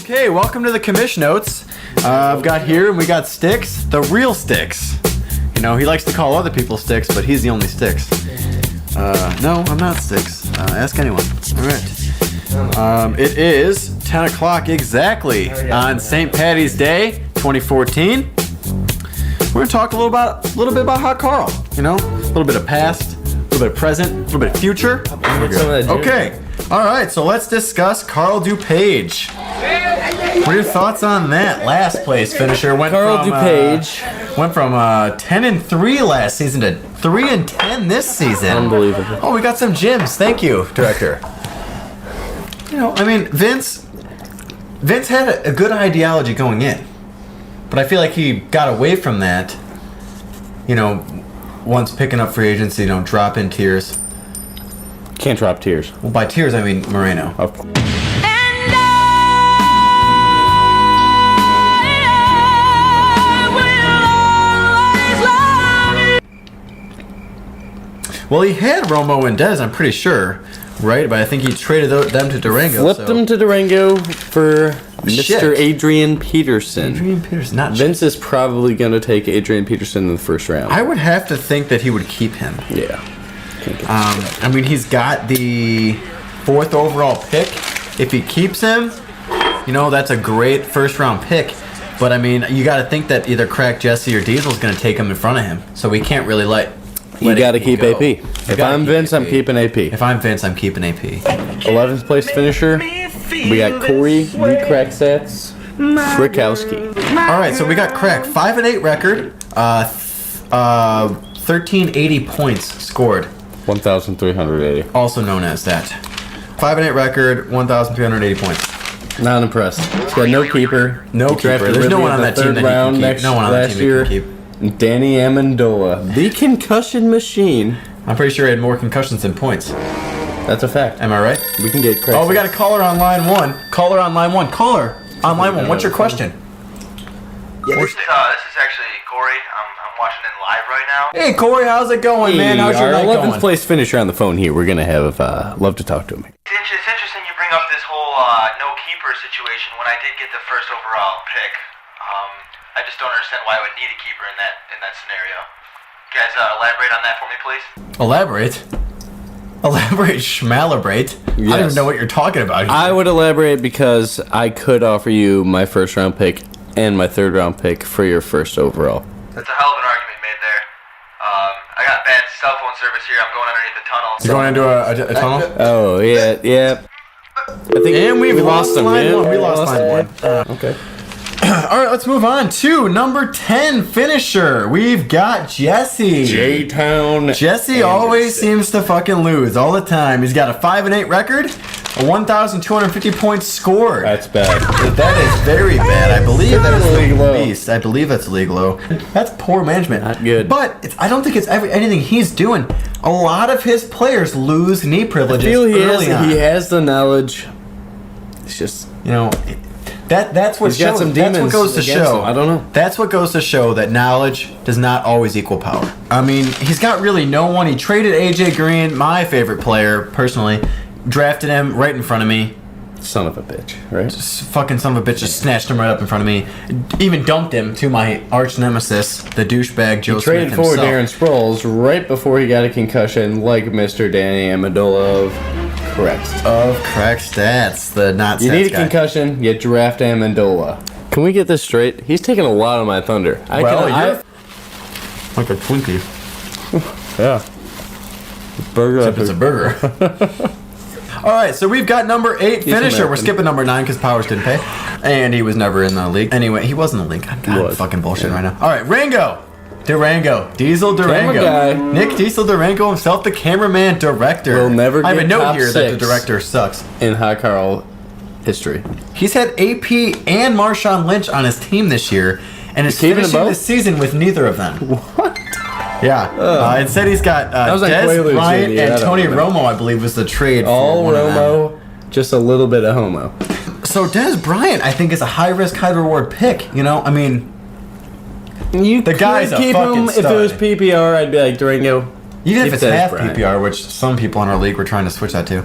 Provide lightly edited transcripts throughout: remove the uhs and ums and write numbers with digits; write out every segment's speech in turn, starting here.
Okay, welcome to the commission notes. I've got here, and we got Sticks, the real Sticks. You know, he likes to call other people Sticks, but he's the only Sticks. No, I'm not Sticks. Ask anyone. All right. It is 10 o'clock exactly on St. Patty's Day, 2014. We're gonna talk a little bit about Hot Carl. You know, a little bit of past, a little bit of present, a little bit of future. Okay. All right. So let's discuss Carl DuPage. What are your thoughts on that? Last place finisher went Carl from DuPage went from 10-3 last season to 3-10 this season. Unbelievable. Oh, we got some gyms. Thank you, director. You know, I mean, Vince had a good ideology going in, but I feel like he got away from that. You know, once picking up free agency, you know, drop in tiers. Can't drop tears. Well, by tiers I mean Moreno. Well, he had Romo and Dez, I'm pretty sure, right? But I think he traded them to Durango. Flipped them to Durango for Shit. Mr. Adrian Peterson. Adrian Peterson, not Vince is probably going to take Adrian Peterson in the first round. I would have to think that he would keep him. Yeah. I mean, he's got the 4th overall pick. If he keeps him, you know, that's a great first round pick. But I mean, you got to think that either Crack Jesse or Diesel's going to take him in front of him. So we can't really You got to keep AP. If I'm Vince, I'm keeping AP. If I'm Vince, I'm keeping AP. 11th place finisher. We got Corey Lee Crack Stats Frykowski. All right, so we got Crack 5-8 record, 1380 points scored, 1,380. also known as that. 5-8 record, 1,380 points. Not impressed. He's got no keeper. No He keeper. drafted There's no Ridley one in on the that team third that he can round keep. next No one on that last team he year. can keep. Danny Amendola, the concussion machine. I'm pretty sure he had more concussions than points. That's a fact. Am I right? We can get crack. Oh, we got a caller on line 1. Caller on line 1. Caller on line 1. What's your question? Yeah, this is actually Corey. I'm watching it live right now. Hey, Corey, how's it going, man? How's your our night 11th going? place finisher on the phone here. We're gonna have love to talk to him. It's interesting you bring up this whole no keeper situation. When I did get the first overall pick, I just don't understand why I would need a keeper in that scenario. You guys elaborate on that for me, please. Elaborate. Schmalabrate. I don't Yes. even know what you're talking about here. I would elaborate because I could offer you my first round pick and my third round pick for your first overall. That's a hell of an argument made there. I got bad cell phone service here. I'm going underneath the tunnel. You're going into a tunnel? Oh yeah. I think And we've lost him, line man. 1. We lost line 1. Okay. All right, let's move on to number 10 finisher. We've got Jesse. J-Town. Jesse always seems to fucking lose all the time. He's got a 5-8 record, a 1,250 points scored. That's bad. That is very bad. I believe that is League the low. least. I believe that's league low. That's poor management. Not good. But I don't think it's anything he's doing. A lot of his players lose knee I privileges feel early on. he has the knowledge. It's just You know, that's what He's got shows. some That's what demons goes to against show. him. I don't know. That's what goes to show that knowledge does not always equal power. I mean, he's got really no one. He traded AJ Green, my favorite player personally, drafted him right in front of me. son of a bitch, right? Fucking son of a bitch just snatched him right up in front of me. Even dumped him to my arch nemesis, the douchebag Joe Traded Smith for himself. Darren Sproles right before he got a concussion, like Mr. Danny Amendola of correct. Of crack stats, the not You stats need a guy. concussion, you draft Amendola. Can we get this straight? He's taking a lot of my thunder. Well, you're like a Twinkie. Yeah. Burger. Except it's a burger. All right, so we've got number 8 finisher. We're American. skipping number 9 because Powers didn't pay, and he was never in the league. Anyway, he was in the league. God, I'm Was. fucking bullshit right now. All right, Rango, Durango, Diesel Durango, Camera guy. Nick Diesel Durango himself, the cameraman director. Will never I have a get note top here that the 6. director sucks. In Hot Carl history. He's had AP and Marshawn Lynch on his team this year, and is keeping them finishing both? the season with neither of them. What? Yeah. Instead, he's got was like Des Quaaludes Bryant in the and Adam Tony Romo. Romo, I believe, was the trade All for one of them. Romo, just a little bit of homo. So Des Bryant, I think, is a high-risk, high-reward pick. You know, I mean, You The guy's a keep fucking him. If it was stud. PPR, I'd be like Durango. even if Keep it's Des half Bryant. PPR, which some people in our league were trying to switch that to.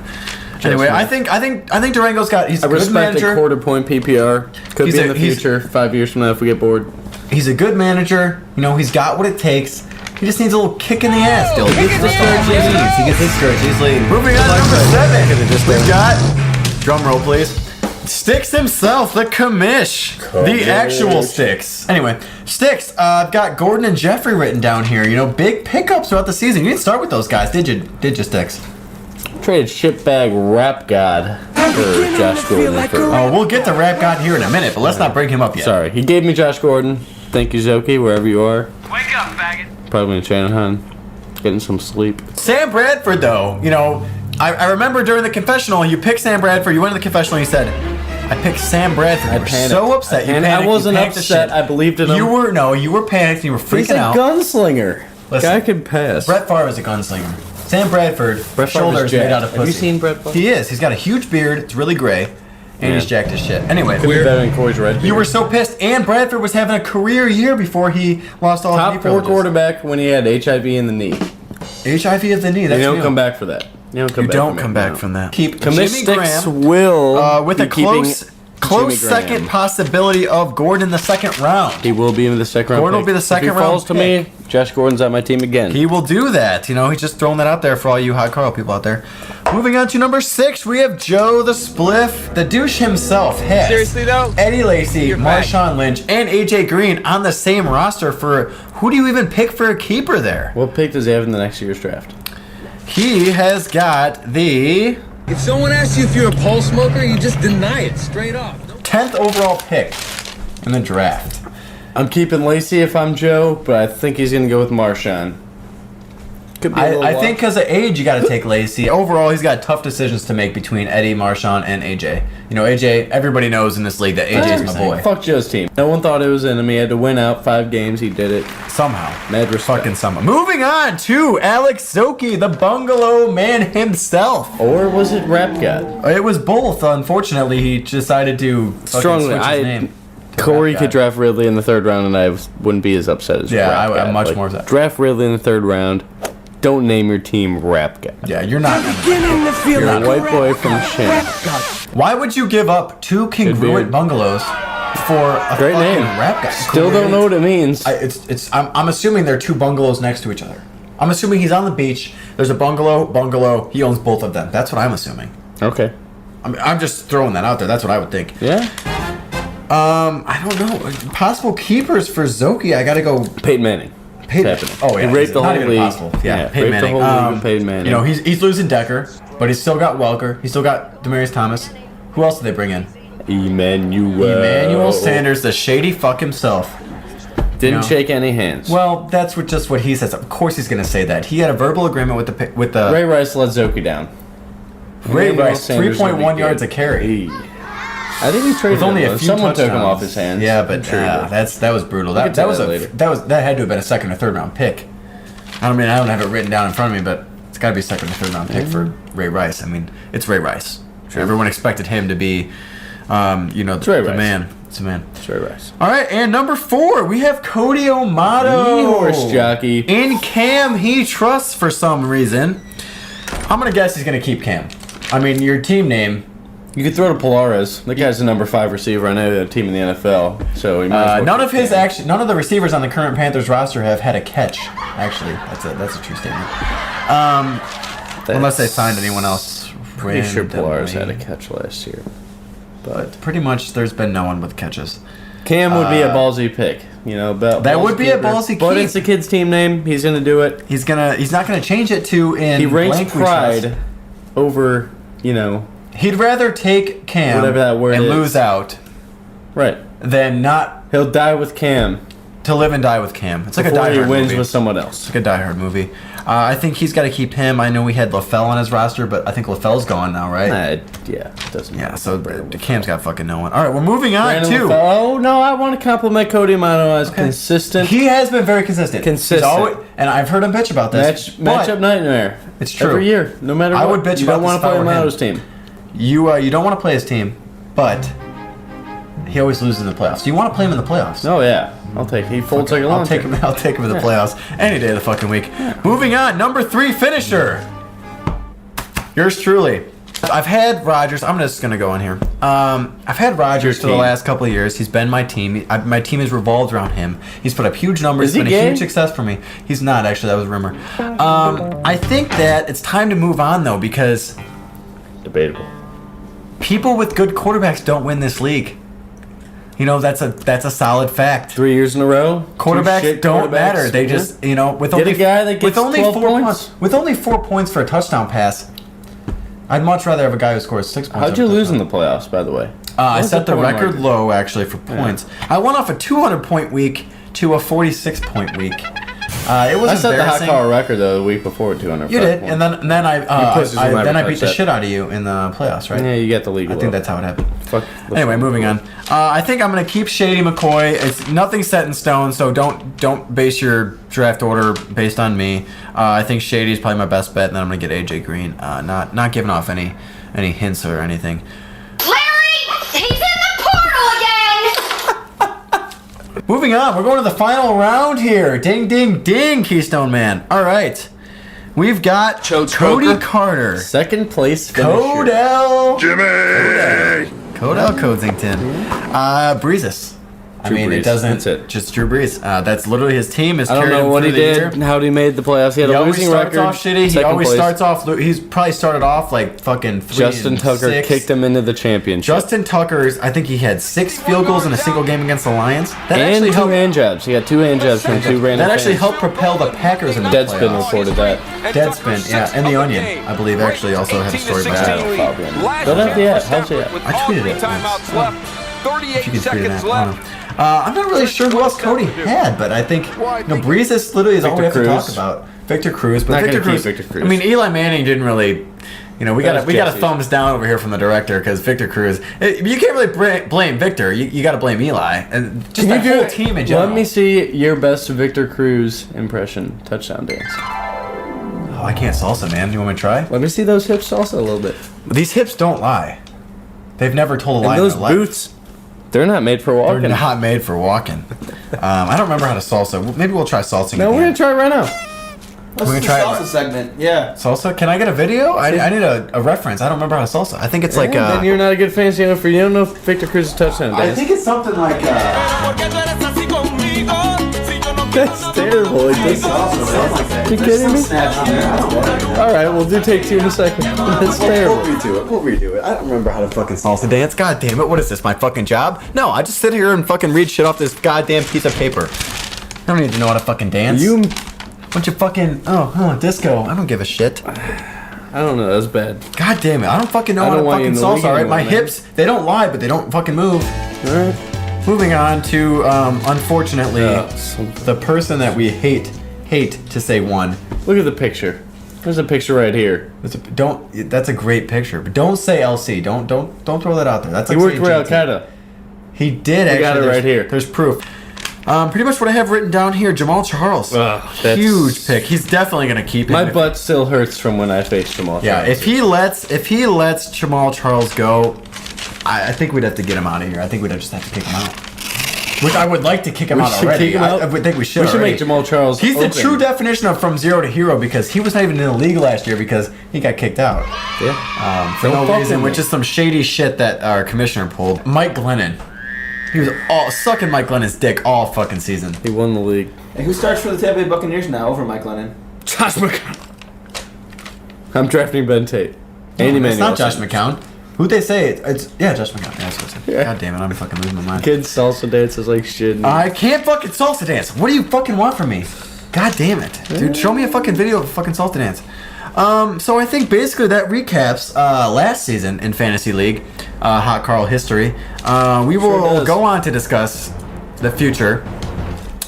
Anyway, I think Durango's got. He's a I good respect manager. a quarter point PPR. Could He's be a- in the he's- future, 5 years from now if we get bored. He's a good manager. You know, he's got what it takes. He just needs a little kick in the ass, Dylan. He gets discouraged easily. He gets discouraged easily. Moving on to number 7. We've got, drum roll please, Sticks himself, the commish. The actual Sticks. Anyway, Sticks, I've got Gordon and Jeffrey written down here. You know, big pickups throughout the season. You didn't start with those guys, did you? Did you, Sticks? Traded shitbag rap god for Josh Gordon. Oh, we'll get to Rap God here in a minute, but let's not bring him up yet. Sorry, he gave me Josh Gordon. Thank you, Zoki, wherever you are. Wake up, faggot. Probably in Shanahan. Getting some sleep. Sam Bradford, though, you know, I remember during the confessional, you picked Sam Bradford. You went to the confessional and you said, I picked Sam Bradford. You were panicked. so upset. You I panicked. wasn't You panicked as upset. shit. I believed in him. You were panicked. You were freaking He's a out. gunslinger. Listen, Guy could pass. Brett Favre is a gunslinger. Sam Bradford, Brett Favre's shoulders made jacked. out of pussy. Have you seen Brett Favre? He is. He's got a huge beard. It's really gray. And he's jacked as shit. Anyway, Could be better than Corey's red. you were so pissed. And Bradford was having a career year before he lost all his knee top 4 privileges. quarterback when he had HIV in the knee. HIV of the knee. That's You don't new. come back for that. You don't come back from it. No. that. Keep Commish Jimmy Sticks Graham will with be a close keeping close Jimmy Graham. second possibility of Gordon in the second round. He will be in the second round. Gordon will pick. be the second if he round falls to pick. me, Josh Gordon's on my team again. He will do that. You know, he's just throwing that out there for all you hot Carl people out there. Moving on to number 6, we have Joe the Spliff. The douche himself has Seriously, though? Eddie Lacy, You're back. Marshawn Lynch, and AJ Green on the same roster for who do you even pick for a keeper there? What pick does he have in the next year's draft? He has got the If someone asks you if you're a pole smoker, you just deny it straight up. 10th overall pick in the draft. I'm keeping Lacey if I'm Joe, but I think he's going to go with Marshawn. Could be a little I luck. think because of age, you got to take Lacy. Overall, he's got tough decisions to make between Eddie, Marshawn, and AJ. You know, AJ, everybody knows in this league that AJ is my boy. Fuck Joe's team. No one thought it was in him. He had to win out 5 games. He did it. Somehow. Mad respect. Fucking somehow. Moving on to Alex Zoki, the bungalow man himself. Or was it Rap God? It was both. Unfortunately, he decided to fucking Strongly, switch his name. to Corey Rap could God. draft Ridley in the 3rd round, and I wouldn't be as upset as Yeah, Rap God. I'm much more upset. Draft Ridley in the 3rd round. Don't name your team Rap God. Yeah, you're not. You're a white boy from Shannon. Why would you give up 2 beard. congruent bungalows for a Great fucking name. rap guy? Still don't know what it means. I'm assuming they're 2 bungalows next to each other. I'm assuming he's on the beach. There's a bungalow. He owns both of them. That's what I'm assuming. Okay. I'm just throwing that out there. That's what I would think. Yeah. I don't know. Possible keepers for Zoki. I gotta go. Peyton Manning. Peyton. It's happening. Oh yeah, He raped the not whole even league. possible. Yeah, Peyton raped the Manning. whole league with Peyton Manning. You know, he's losing Decker, but he's still got Welker. He's still got Demarius Thomas. Who else did they bring in? Emmanuel Sanders, the shady fuck himself. Didn't No. shake any hands. Well, that's just what he says. Of course, he's gonna say that. He had a verbal agreement with the Ray Rice let Zoki down. Ray Emmanuel Rice, Sanders gonna 3.1 be yards good. a carry. I think he traded With only him. a few Someone took him touchdowns. off his hands. Yeah, I'm but sure he did. that was brutal. can That tell was that later. that had to have been a 2nd or 3rd round pick. I don't have it written down in front of me, but it's got to be a 2nd or 3rd round pick for Ray Rice. I mean, it's Ray Rice. Everyone expected him to be, Ray the Rice. man. It's a man. Ray Rice. All right, and number 4, we have Cody O'Mato. Yee, horse jockey. In Cam, he trusts for some reason. I'm gonna guess he's gonna keep Cam. I mean, your team name. You could throw to Polaris. That guy's the number 5 receiver on any other team in the NFL. So he might as well None keep of his Cam. none of the receivers on the current Panthers roster have had a catch. Actually, that's a true statement. Unless they signed anyone else. Pretty sure Polaris randomly. had a catch last year. But pretty much, there's been no one with catches. Cam would be a ballsy pick. You know, That would be a ballsy But keep. it's the kid's team name. He's gonna do it. He's not gonna change it to in. He ranks blank we trust. pride over, you know, He'd rather take Cam Whatever that word and is. lose out right. than not He'll die with Cam to live and die with Cam. It's like before a Die he Hard wins movie. with someone else. It's like a Die Hard movie. I think he's got to keep him. I know we had LaFell on his roster, but I think LaFell's gone now, right? Yeah, it doesn't Yeah, matter. so Cam's got fucking no one. All right, we're moving on Brandon to. LaFell. Oh no, I want to compliment Cody Amato as consistent. He has been very consistent. Consistent. He's always, and I've heard him bitch about this. Matchup nightmare. It's true. Every year, no matter I what. would bitch you about don't want this to if I play were him. Amato's team. You don't want to play his team, but he always loses in the playoffs. You want to play him in the playoffs? Oh yeah, I'll take. He folds like a lawn I'll take chair. him. I'll take him in the playoffs any day of the fucking week. Moving on, number 3 finisher. Yours truly, I've had Rodgers. I'm just gonna go in here. I've had Rodgers for the team. last couple of years. He's been my team. My team has revolved around him. He's put up huge numbers. Is he It's been gay? a huge success for me. He's not actually. That was a rumor. I think that it's time to move on though, because Debatable. people with good quarterbacks don't win this league. You know, that's a solid fact. 3 years in a row. Quarterbacks Two shit don't quarterbacks. matter. They just, you know, with Get only a guy that with gets only 12 4 points. with only 4 points for a touchdown pass. I'd much rather have a guy who scores 6 points. How'd you every lose in touchdown. the playoffs, by the way? I What set was the point record mark? low actually for points. I went off a 200-point week to a 46-point week. It was I set the hot embarrassing. call record though the week before 200. You did, and then I pussies will never then I touch beat the that. shit out of you in the playoffs, right? Yeah, you get the league. I think that's how it happened. Fuck. Anyway, moving on. I think I'm gonna keep Shady McCoy. It's nothing set in stone, so don't base your draft order based on me. I think Shady is probably my best bet, and then I'm gonna get AJ Green. Not giving off any hints or anything. Larry, he's in the portal again! Moving on, we're going to the final round here. Ding, ding, ding, Keystone Man. All right, we've got Cody Carter, Second place finisher. Codell, Codell Codington, Breezes. I Drew mean, Brees. it doesn't. That's it. Just Drew Brees. That's literally his team. Is I don't know what he did, Year. how he made the playoffs. He had He a always losing starts record. off shitty. He second always place. starts off. He's probably started off like fucking 3 Justin and Tucker 6. kicked him into the championship. Justin Tucker's. I think he had 6 field goals in a single game against the Lions. That and actually 2 helped. hand jabs. He got 2 hand jabs from 2 random That actually fans. helped propel the Packers in the Deadspin playoffs. reported that. Deadspin, yeah, and the Onion, I believe, actually also had a story about that. Don't have the app. How's the app? I tweeted it. Timeouts left. 38 If you could tweet seconds that, I don't left. know. I'm not really sure who else Cody had, but I think Breeze is literally is all we have to talk Cruz. about. Victor Cruz, but Not Victor gonna Cruz. keep Victor Cruz. I mean, Eli Manning didn't really. You know, we got a Jesse. thumbs down over here from the director because Victor Cruz. You can't really blame Victor. You got to blame Eli and just Can the you whole do team in general. Let me see your best Victor Cruz impression. Touchdown dance. Oh, I can't salsa, man. You want me to try? Let me see those hips also a little bit. These hips don't lie. They've never told a lie And those in their life. boots, they're not made for They're walking. not made for walking. I don't remember how to salsa. Maybe we'll try salsa. No, we're gonna try it right now. We're gonna try salsa it. segment. Yeah. Salsa? Can I get a video? I need a reference. I don't remember how to salsa. I think it's like then you're not a good fantasy owner for you. Don't know Victor Cruz's touchdown I dance. think it's something like That's terrible. Like this. You kidding me? All right, we'll do take 2 in a second. That's terrible. We'll redo it. I don't remember how to fucking salsa dance. God damn it. What is this, my fucking job? No, I just sit here and fucking read shit off this goddamn piece of paper. I don't need to know how to fucking dance. You, Bunch of fucking, disco. I don't give a shit. I don't know. That's bad. God damn it. I don't fucking know I how to don't want you fucking in the league salsa, alright? My anymore, man. hips, they don't lie, but they don't fucking move. All right. Moving on to, unfortunately, So- the person that we hate to say won. Look at the picture. There's a picture right here. That's a great picture, but don't say LC. Don't throw that out there. That's He like worked for Al saying JT. Qaeda. He did We actually. got it There's- right here. There's proof. Pretty much what I have written down here. Jamal Charles, Ugh, that's- huge pick. He's definitely gonna keep him. My butt still hurts from when I faced Jamal. Yeah, Charles. if he lets Jamal Charles go, I think we'd have to get him out of here. I think we'd just have to kick him out. Which I would like to kick him We out should already. kick him out? I would think we should. we should already. make Jamal Charles. He's the open. true definition of from zero to hero because he was not even in the league last year because he got kicked out Yeah. for Don't no fuck reason, with which me. is some shady shit that our commissioner pulled. Mike Glennon. He was all sucking Mike Glennon's dick all fucking season. He won the league. And who starts for the Tampa Bay Buccaneers now over Mike Lennon? Josh McCown. I'm drafting Ben Tate. Andy It's not Josh Manuel. McCown. Who'd they say? It's Josh McCown. Yeah, that's what I said. Yeah. God damn it, I'm fucking losing my mind. Kids salsa dances like shit. I can't fucking salsa dance. What do you fucking want from me? God damn it, dude! Show me a fucking video of a fucking salsa dance. So I think basically that recaps last season in Fantasy League, Hot Carl history. We will does. go on to discuss the future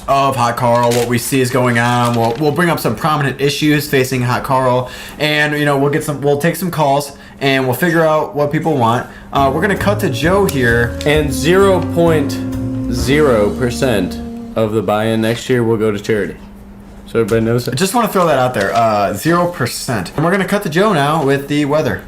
of Hot Carl, what we see is going on. We'll bring up some prominent issues facing Hot Carl, and we'll take some calls and we'll figure out what people want. We're gonna cut to Joe here. And 0.0% of the buy-in next year will go to charity. So everybody knows I it. just want to throw that out there. 0%. And we're gonna cut to Joe now with the weather.